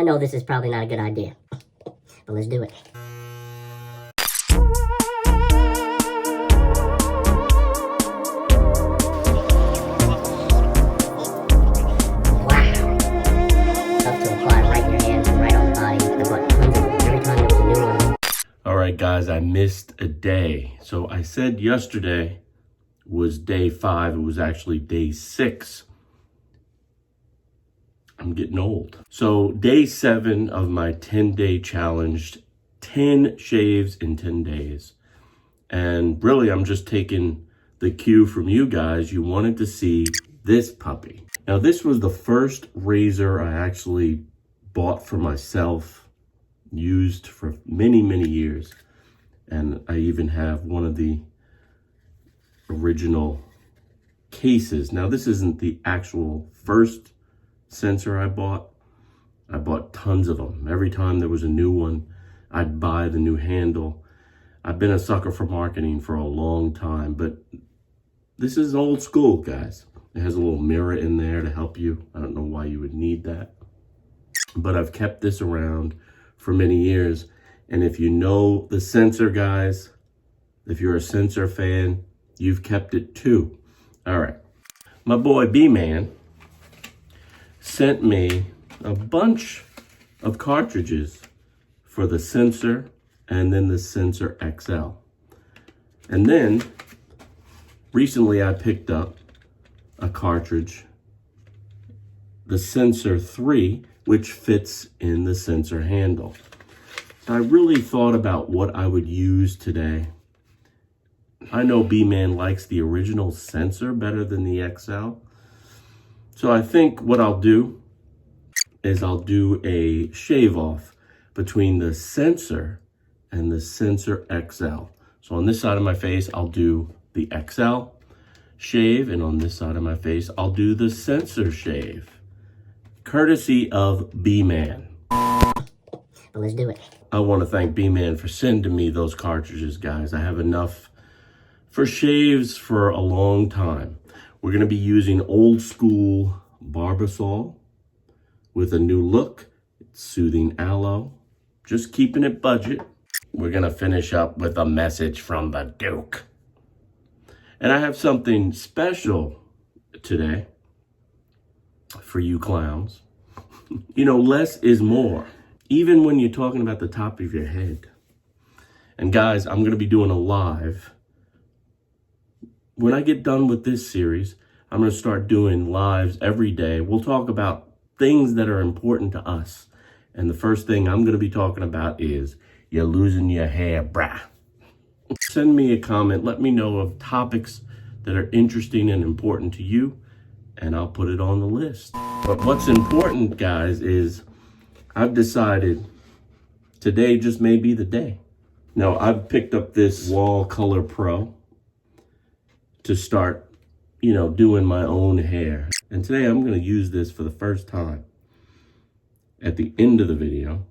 I know this is probably not a good idea, but let's do it. Wow. Stuff to apply right in your hands and right on the body. I bought tons of them every time there was a new one. All right, guys, I missed a day. So I said yesterday was day 5. It was actually day 6. I'm getting old. So day 7 of my 10-day challenge, 10 shaves in 10 days. And really, I'm just taking the cue from you guys. You wanted to see this puppy. Now, this was the first razor I actually bought for myself, used for many, many years. And I even have one of the original cases. Now, this isn't the actual first sensor I bought. I bought tons of them. Every time there was a new one, I'd buy the new handle. I've been a sucker for marketing for a long time, but this is old school, guys. It has a little mirror in there to help you. I don't know why you would need that, but I've kept this around for many years. And if you know the sensor, guys, if you're a sensor fan, you've kept it too. All right. My boy B-Man sent me a bunch of cartridges for the sensor and then the sensor XL. And then recently I picked up a cartridge, the sensor 3, which fits in the sensor handle. I really thought about what I would use today. I know B-Man likes the original sensor better than the XL. So I think what I'll do is I'll do a shave off between the sensor and the sensor XL. So on this side of my face, I'll do the XL shave, and on this side of my face, I'll do the sensor shave, courtesy of B-Man. But let's do it. I want to thank B-Man for sending me those cartridges, guys. I have enough for shaves for a long time. We're going to be using old school Barbasol with a new look. It's soothing aloe, just keeping it budget. We're going to finish up with a message from the Duke. And I have something special today for you clowns. You know, less is more, even when you're talking about the top of your head. And guys, I'm going to be doing a live. When I get done with this series, I'm going to start doing lives every day. We'll talk about things that are important to us. And the first thing I'm going to be talking about is you're losing your hair, brah. Send me a comment. Let me know of topics that are interesting and important to you, and I'll put it on the list. But what's important, guys, is I've decided today just may be the day. Now, I've picked up this WAHL Color Pro to start, you know, doing my own hair. And today I'm going to use this for the first time at the end of the video.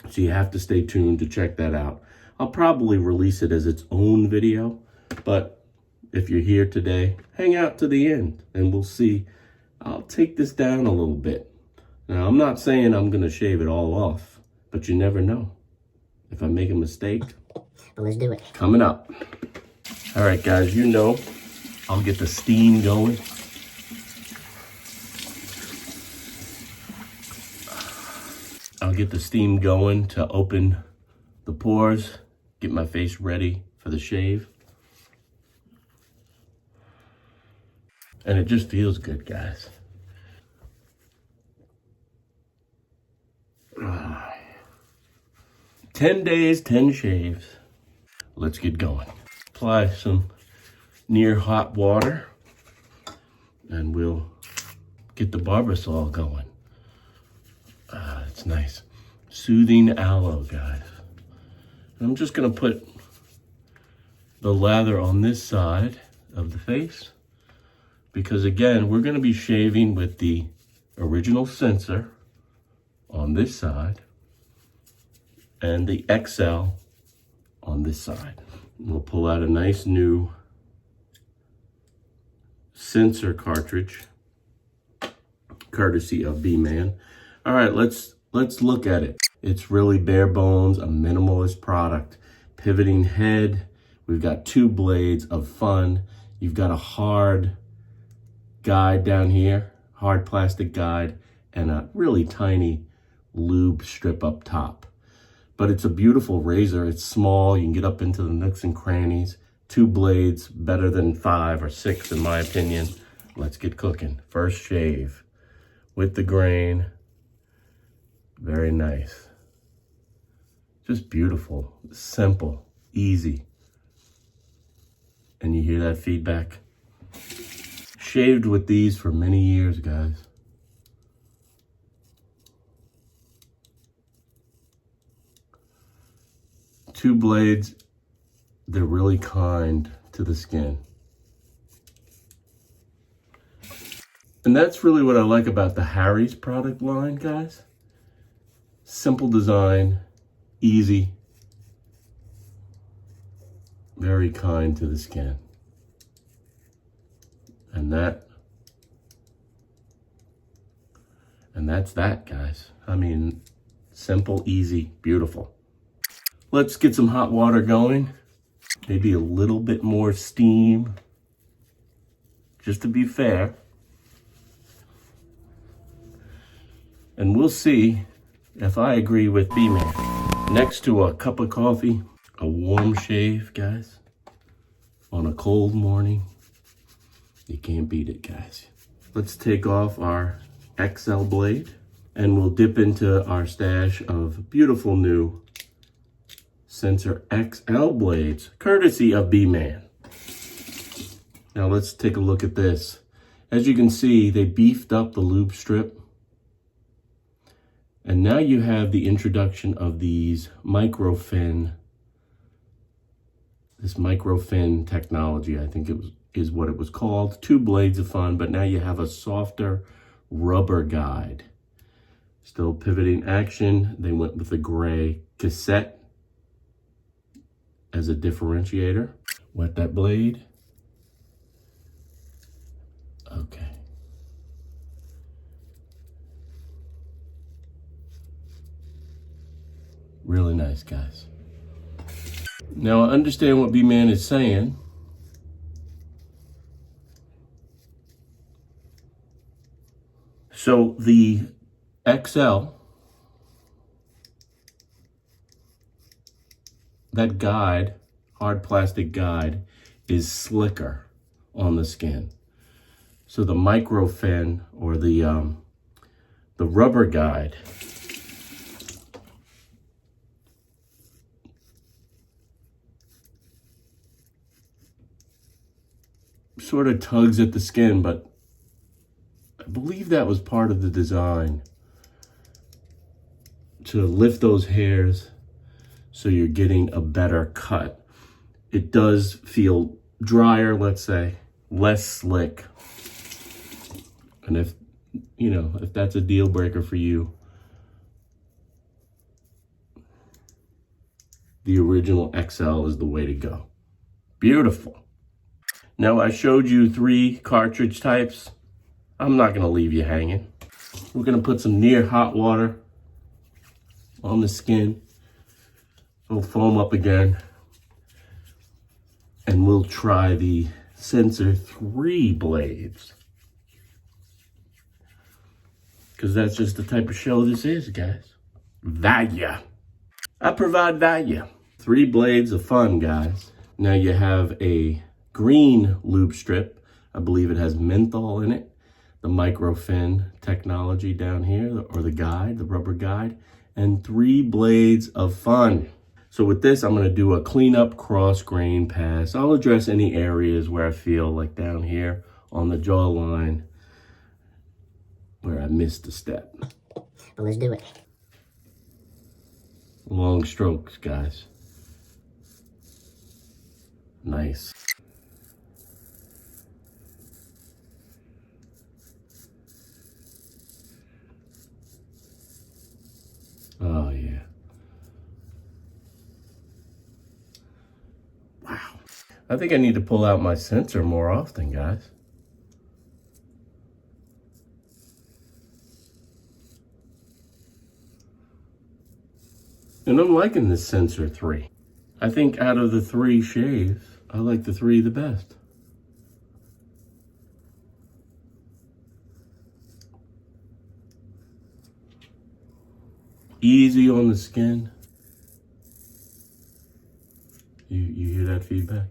So you have to stay tuned to check that out. I'll probably release it as its own video, but if you're here today, hang out to the end and we'll see. I'll take this down a little bit. Now, I'm not saying I'm going to shave it all off, but you never know. If I make a mistake. But let's do it. Coming up. All right, guys, you know, I'll get the steam going. I'll get the steam going to open the pores, get my face ready for the shave. And it just feels good, guys. 10 days, 10 shaves. Let's get going. Apply some near hot water and we'll get the Barbasol going. It's nice. Soothing aloe, guys. And I'm just gonna put the lather on this side of the face because again, we're gonna be shaving with the original sensor on this side and the XL on this side. We'll pull out a nice new sensor cartridge, courtesy of B-Man. All right, let's Let's look at it. It's really bare bones, a minimalist product. Pivoting head. We've got 2 blades of fun. You've got a hard guide down here, hard plastic guide, and a really tiny lube strip up top. But it's a beautiful razor. It's small. You can get up into the nooks and crannies. 2 blades, better than 5 or 6 in my opinion. Let's get cooking. First shave with the grain. Very nice. Just beautiful, simple, easy. And you hear that feedback? Shaved with these for many years, guys. Two blades, they're really kind to the skin. And that's really what I like about the Harry's product line, guys. Simple design, easy, very kind to the skin. And that's that, guys. I mean, simple, easy, beautiful. Let's get some hot water going. Maybe a little bit more steam, just to be fair. And we'll see if I agree with B-Man. Next to a cup of coffee, a warm shave, guys, on a cold morning. You can't beat it, guys. Let's take off our XL blade and we'll dip into our stash of beautiful new Sensor XL blades, courtesy of B-Man. Now let's take a look at this. As you can see, they beefed up the lube strip. And now you have the introduction of these microfin, this microfin technology, I think is what it was called. 2 blades of fun, but now you have a softer rubber guide. Still pivoting action. They went with the gray cassette as a differentiator. Wet that blade. Okay. Really nice, guys. Now I understand what B-Man is saying. So the XL, that guide, hard plastic guide, is slicker on the skin. So the microfin or the rubber guide sort of tugs at the skin, but I believe that was part of the design to lift those hairs so you're getting a better cut. It does feel drier, let's say, less slick. And if that's a deal breaker for you, the original XL is the way to go. Beautiful. Now I showed you 3 cartridge types. I'm not gonna leave you hanging. We're gonna put some near hot water on the skin. It'll foam up again. And we'll try the Sensor 3 blades. Because that's just the type of show this is, guys. Value. I provide value. 3 blades of fun, guys. Now you have a green lube strip. I believe it has menthol in it. The microfin technology down here, or the guide, the rubber guide, and 3 blades of fun. So with this, I'm gonna do a cleanup cross grain pass. I'll address any areas where I feel like down here on the jawline where I missed a step. But let's do it. Long strokes, guys. Nice. Oh, yeah. Wow. I think I need to pull out my sensor more often, guys. And I'm liking this Sensor 3. I think out of the 3 shaves, I like the 3 the best. Easy on the skin. You hear that feedback?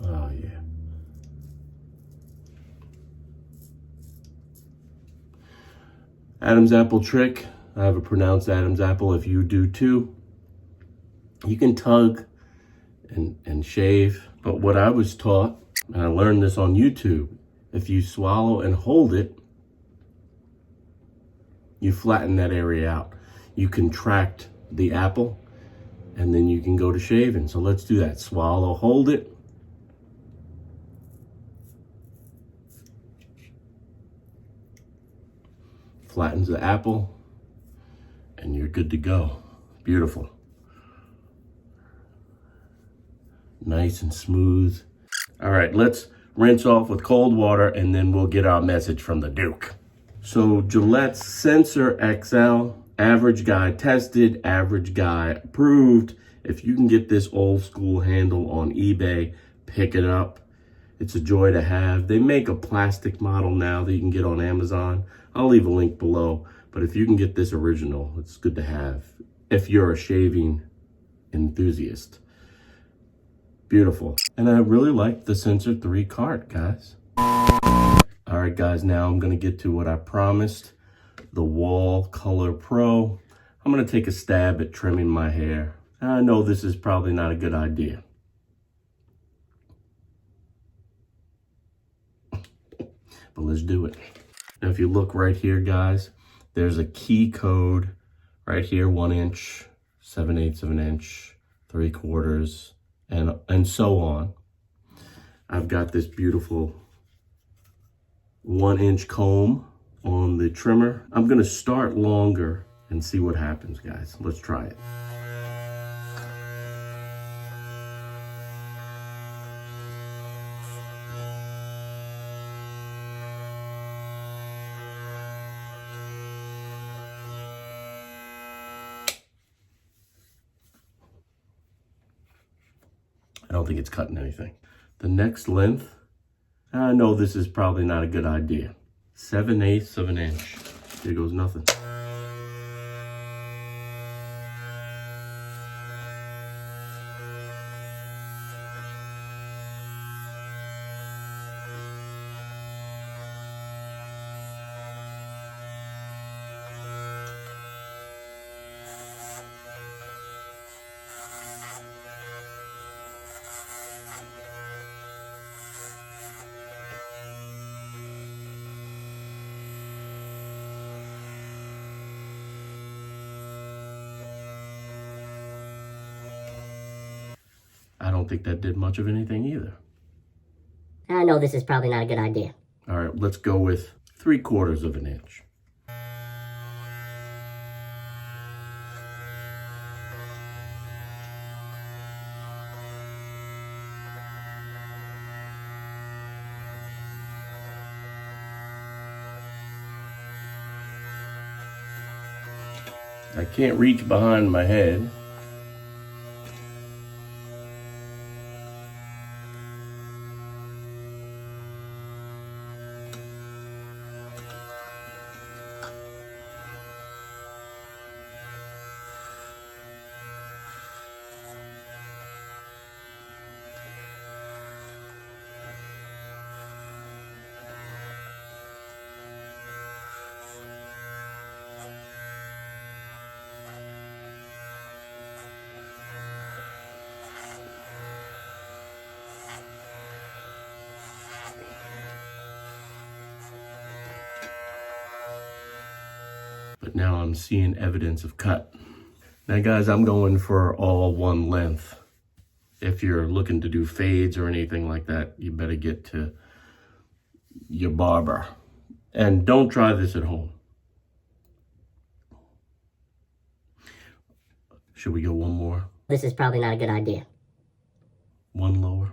Oh yeah. Adam's apple trick. I have a pronounced Adam's apple. If you do too, you can tug and shave. But what I was taught, and I learned this on YouTube, if you swallow and hold it, you flatten that area out. You contract the apple, and then you can go to shaving. So let's do that. Swallow, hold it. Flattens the apple, and you're good to go. Beautiful. Nice and smooth. All right, let's rinse off with cold water, and then we'll get our message from the Duke. So Gillette's Sensor XL, average guy tested, average guy approved. If you can get this old school handle on eBay, pick it up. It's a joy to have. They make a plastic model now that you can get on Amazon. I'll leave a link below, but if you can get this original, it's good to have if you're a shaving enthusiast. Beautiful. And I really like the Sensor 3 cart, guys. All right, guys, now I'm gonna get to what I promised, the WAHL Color Pro. I'm gonna take a stab at trimming my hair. I know this is probably not a good idea. But let's do it. Now, if you look right here, guys, there's a key code right here, 1 inch, 7/8 of an inch, 3/4, and so on. I've got this beautiful 1 inch comb on the trimmer. I'm gonna start longer and see what happens, guys. Let's try it. I don't think it's cutting anything. The next length, I know this is probably not a good idea. 7/8 of an inch. Here goes nothing. I don't think that did much of anything either. I know this is probably not a good idea. All right, let's go with 3/4 of an inch. I can't reach behind my head. But now I'm seeing evidence of cut. Now guys, I'm going for all one length. If you're looking to do fades or anything like that, you better get to your barber. And don't try this at home. Should we go one more? This is probably not a good idea. One lower.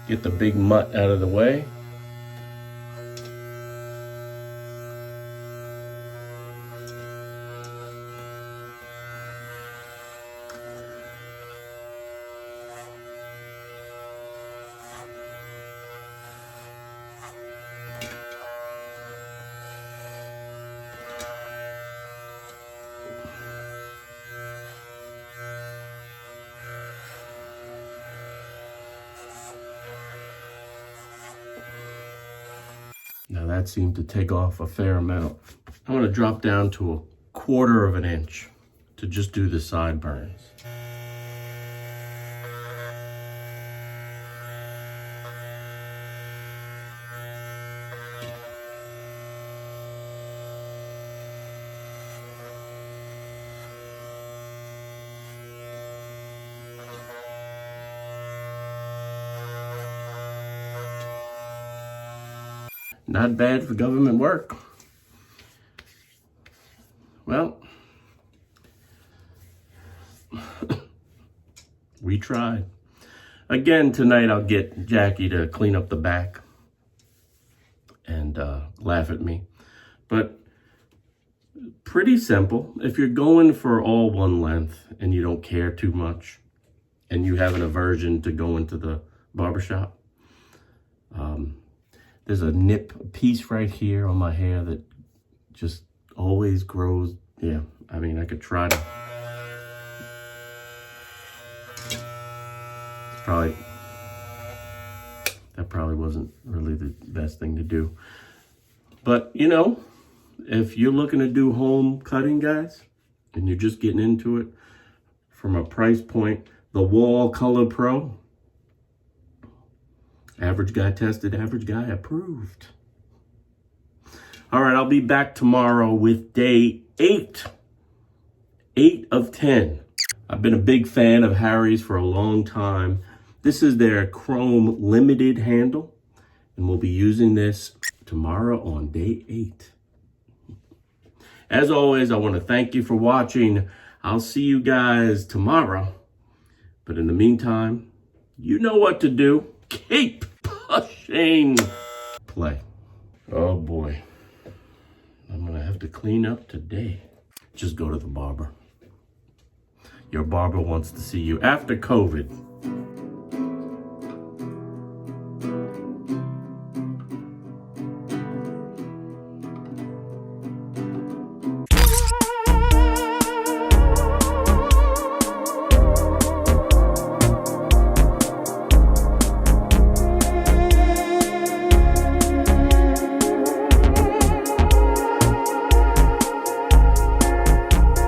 Get the big mutt out of the way. Now that seemed to take off a fair amount. I'm gonna drop down to a 1/4 of an inch to just do the sideburns. Not bad for government work. Well, we tried. Again, tonight I'll get Jackie to clean up the back and laugh at me. But pretty simple. If you're going for all one length and you don't care too much and you have an aversion to going to the barbershop, there's a nip piece right here on my hair that just always grows. Yeah, I mean, I could try to. That probably wasn't really the best thing to do. But, you know, if you're looking to do home cutting, guys, and you're just getting into it from a price point, the WAHL Color Pro, average guy tested, average guy approved. All right, I'll be back tomorrow with day 8. 8 of 10. I've been a big fan of Harry's for a long time. This is their chrome limited handle, and we'll be using this tomorrow on day 8. As always, I want to thank you for watching. I'll see you guys tomorrow. But in the meantime, you know what to do. Keep pushing. Play. Oh boy. I'm gonna have to clean up today. Just go to the barber. Your barber wants to see you after COVID.